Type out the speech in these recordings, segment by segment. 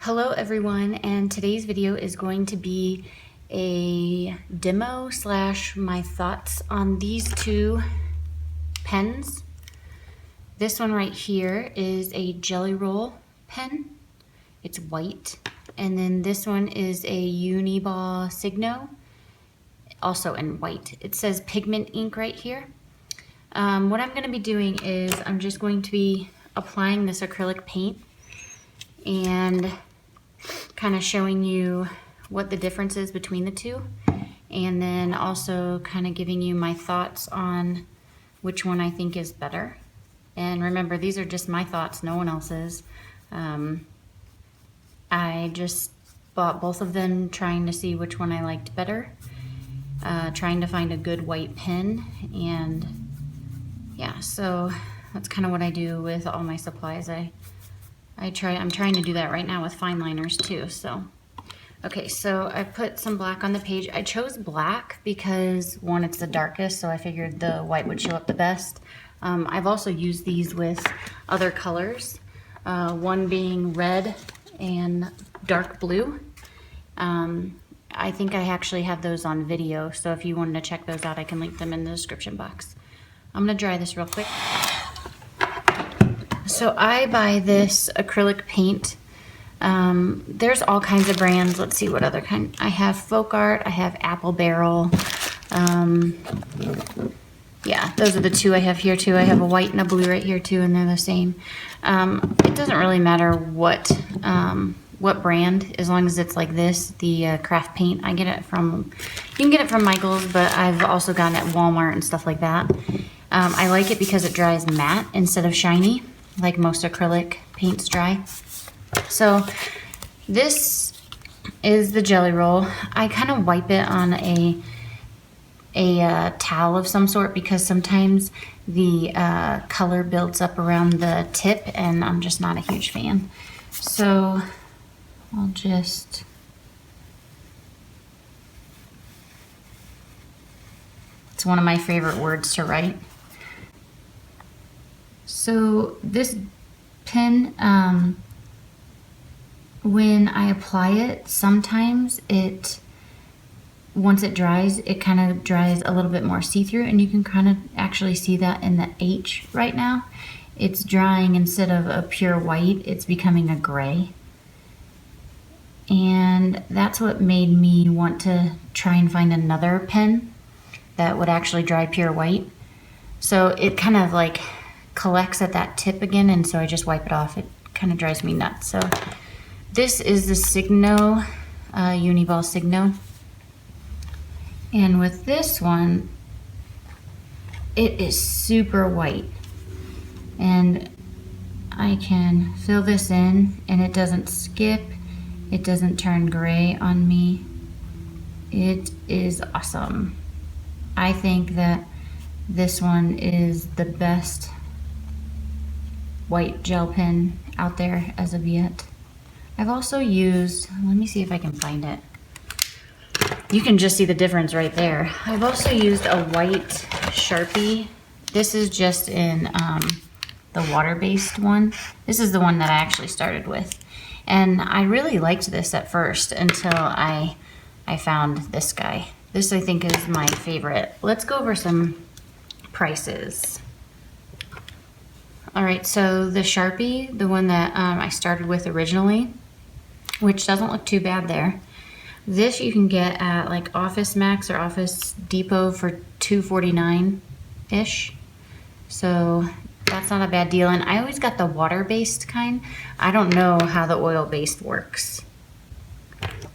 Hello everyone, and today's video is going to be a demo slash my thoughts on these two pens. This one right here is a Jelly Roll pen. It's white. And then this one is a Uni-ball Signo, also in white. It says pigment ink right here. What I'm going to be doing is I'm just going to be applying this acrylic paint and kind of showing you what the difference is between the two, and then also kind of giving you my thoughts on which one I think is better. And remember, these are just my thoughts, no one else's. I just bought both of them trying to see which one I liked better, trying to find a good white pen, and yeah, so that's kind of what I do with all my supplies. I'm trying to do that right now with fine liners too. So, okay, so I put some black on the page. I chose black because one, it's the darkest, so I figured the white would show up the best. I've also used these with other colors, one being red and dark blue. I think I actually have those on video, so if you wanted to check those out, I can link them in the description box. I'm gonna dry this real quick. So I buy this acrylic paint. There's all kinds of brands. Let's see what other kind. I have Folk Art, I have Apple Barrel. Yeah, those are the two I have here too. I have a white and a blue right here too, and they're the same. It doesn't really matter what brand, as long as it's like this, the craft paint. I get it from, you can get it from Michael's, but I've also gotten it at Walmart and stuff like that. I like it because it dries matte instead of shiny, like most acrylic paints dry. So this is the Jelly Roll. I kind of wipe it on a towel of some sort because sometimes the color builds up around the tip, and I'm just not a huge fan. So I'll just, it's one of my favorite words to write. So this pen, when I apply it, sometimes once it dries, it kind of dries a little bit more see-through, and you can kind of actually see that in the H right now. It's drying, instead of a pure white, it's becoming a gray. And that's what made me want to try and find another pen that would actually dry pure white. So it kind of like collects at that tip again, and so I just wipe it off. It kind of drives me nuts. So this is the Signo Uni-ball Signo, and with this one, it is super white, and I can fill this in and it doesn't skip, it doesn't turn gray on me. It is awesome. I think that this one is the best white gel pen out there as of yet. I've also used, let me see if I can find it. You can just see the difference right there. I've also used a white Sharpie. This is just in the water-based one. This is the one that I actually started with. And I really liked this at first until I found this guy. This, I think, is my favorite. Let's go over some prices. All right, so the Sharpie, the one that I started with originally, which doesn't look too bad there. This you can get at like Office Max or Office Depot for $2.49-ish. So that's not a bad deal. And I always got the water-based kind. I don't know how the oil-based works.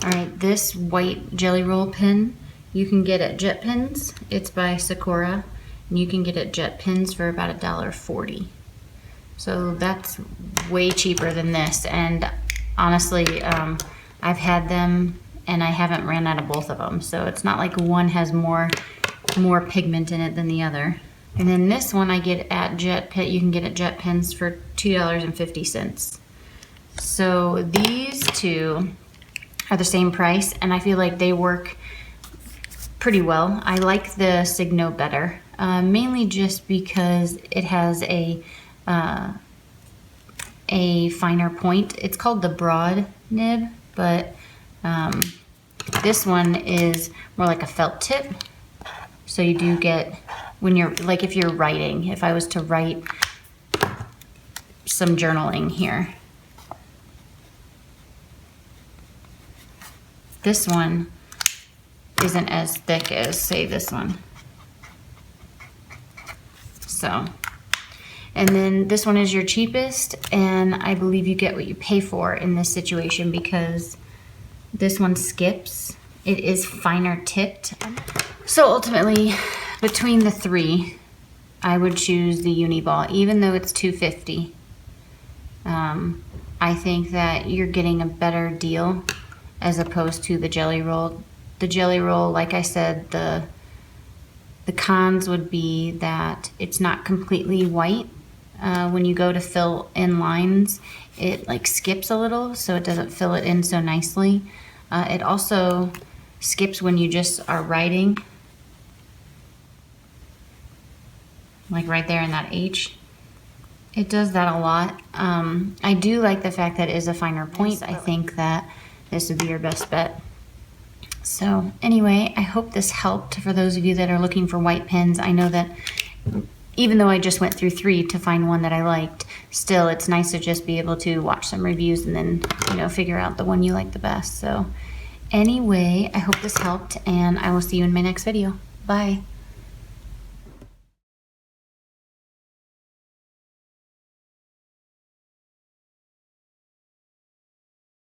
All right, this white Jelly Roll pen you can get at Jet Pens. It's by Sakura, and you can get it at Jet Pens for about $1.40. So that's way cheaper than this, and honestly, I've had them and I haven't ran out of both of them, so it's not like one has more pigment in it than the other. And then this one I get at Jet Pen, you can get at Jet Pens for $2.50. So these two are the same price, and I feel like they work pretty well. I like the Signo better, mainly just because it has a a finer point. It's called the broad nib, but this one is more like a felt tip. So you do get, when you're, like if you're writing, if I was to write some journaling here, this one isn't as thick as, say, this one. So, and then this one is your cheapest, and I believe you get what you pay for in this situation because this one skips. It is finer tipped. So ultimately, between the three, I would choose the Uni-ball, even though it's $2.50. I think that you're getting a better deal as opposed to the Jelly Roll. The Jelly Roll, like I said, the cons would be that it's not completely white. When you go to fill in lines, it like skips a little, so it doesn't fill it in so nicely. It also skips when you just are writing, like right there in that H. It does that a lot. I do like the fact that it is a finer point. I think that this would be your best bet. So anyway, I hope this helped for those of you that are looking for white pens. I know that even though I just went through 3 to find one that I liked, still it's nice to just be able to watch some reviews and then, you know, figure out the one you like the best. So anyway, I hope this helped, and I will see you in my next video. Bye.